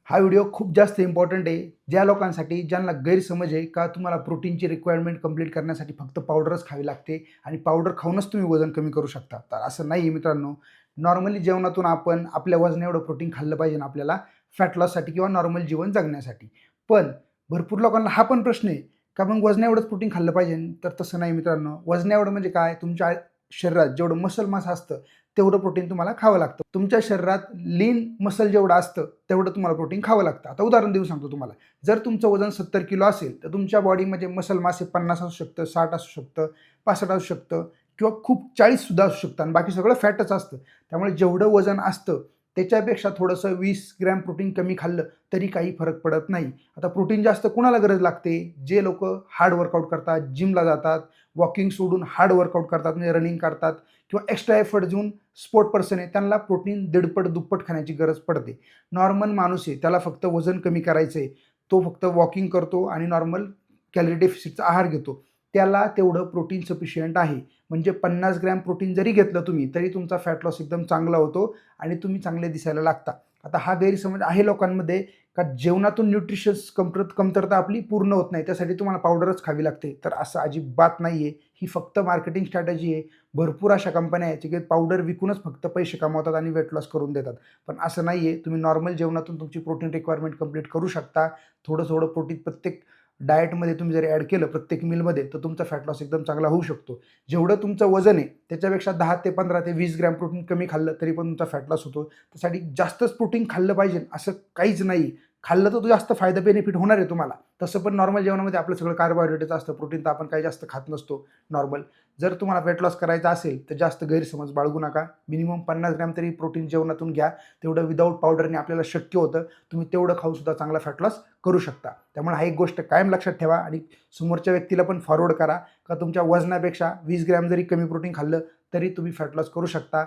हा व्हिडिओ खूप जास्त इम्पॉर्टंट आहे ज्या लोकांसाठी ज्यांना गैरसमज आहे का तुम्हाला प्रोटीनची रिक्वायरमेंट कंप्लीट करण्यासाठी फक्त पावडरच खावी लागते आणि पावडर खाऊनच तुम्ही वजन कमी करू शकता. तर असं नाही आहे मित्रांनो. नॉर्मली जेवणातून आपण आपल्या वजन एवढं प्रोटीन खाल्लं पाहिजे ना आपल्याला फॅट लॉससाठी किंवा नॉर्मल जीवन जगण्यासाठी. पण भरपूर लोकांना हा पण प्रश्न आहे का मग वजन एवढंच प्रोटीन खाल्लं पाहिजे? तर तसं नाही मित्रांनो. वजन एवढं म्हणजे काय? तुमच्या शरीरात जेवढं मसल मास असतं तेवढं प्रोटीन तुम्हाला खावं लागतं. तुमच्या शरीरात लीन मसल जेवढं असतं तेवढं तुम्हाला प्रोटीन खावं लागतं. आता उदाहरण देऊन सांगतो तुम्हाला. जर तुमचं वजन 70 किलो असेल तर तुमच्या बॉडीमध्ये मसल मास हे 50 असू शकतं, 60 असू शकतं, 65 असू शकतं किंवा खूप 40 सुद्धा असू शकतं आणि बाकी सगळं फॅटच असतं. त्यामुळे जेवढं वजन असतं त्याच्यापेक्षा थोडंसं 20 ग्रॅम प्रोटीन कमी खाल्लं तरी काही फरक पडत नाही. आता प्रोटीन जास्त कुणाला गरज लागते? जे लोकं हार्ड वर्कआउट करतात, जिमला जातात, वॉकिंग सोडून हार्ड वर्कआउट करतात म्हणजे रनिंग करतात किंवा एक्स्ट्रा एफर्ट देऊन स्पोर्ट पर्सन आहे त्यांना प्रोटीन दीडपट दुप्पट खाण्याची गरज पडते. नॉर्मल माणूस आहे त्याला फक्त वजन कमी करायचं आहे. तो फक्त वॉकिंग करतो आणि नॉर्मल कॅलरी डेफिसिटचा आहार घेतो. त्याला तेवढं प्रोटीन सफिशियंट आहे. म्हणजे 50 ग्रॅम प्रोटीन जरी घेतलं तुम्ही तरी तुमचा फॅट लॉस एकदम चांगला होतो आणि तुम्ही चांगले दिसायला लागता. आता हा गैरसमज आहे लोकांमध्ये का जेवणातून न्यूट्रिशन्स कमतरता आपली पूर्ण होत नाही त्यासाठी तुम्हाला पावडरच खावी लागते. तर असं अजिबात नाहीये. ही फक्त मार्केटिंग स्ट्रॅटेजी आहे. भरपूर अशा कंपन्या आहेत की पावडर विकूनच फक्त पैसे कमवतात आणि वेट लॉस करून देतात. पण असं नाहीये. तुम्ही नॉर्मल जेवणातून तुमची प्रोटीन रिक्वायरमेंट कंप्लीट करू शकता. थोडं प्रोटीन प्रत्येक डाएटमध्ये तुम्ही जर ॲड केलं प्रत्येक मीलमध्ये तर तुमचा फॅट लॉस एकदम चांगला होऊ शकतो. जेवढं तुमचं वजन आहे त्याच्यापेक्षा 10 ते 15 ते 20 ग्रॅम प्रोटीन कमी खाल्लं तरी पण तुमचा फॅट लॉस होतो. त्यासाठी जास्तच प्रोटीन खाल्लं पाहिजे असं काहीच नाही. खाल्लं तर तो जास्त फायदा बेनिफिट होणार आहे तुम्हाला. तसं पण नॉर्मल जेवणामध्ये आपलं सगळं कार्बोहायड्रेटच असतं. प्रोटीन तर आपण काही जास्त खात नसतो नॉर्मल. जर तुम्हाला वेट लॉस करायचा असेल तर जास्त गैरसमज बाळगू नका. मिनिमम 50 ग्रॅम तरी प्रोटीन जेवणातून घ्या. तेवढं विदाऊट पावडरने आपल्याला शक्य होतं. तुम्ही तेवढं खाऊन सुद्धा चांगला फॅट लॉस करू शकता. त्यामुळे हा एक गोष्ट कायम लक्षात ठेवा आणि समोरच्या व्यक्तीला पण फॉरवर्ड करा का तुमच्या वजनापेक्षा 20 ग्रॅम जरी कमी प्रोटीन खाल्लं तरी तुम्ही फॅट लॉस करू शकता.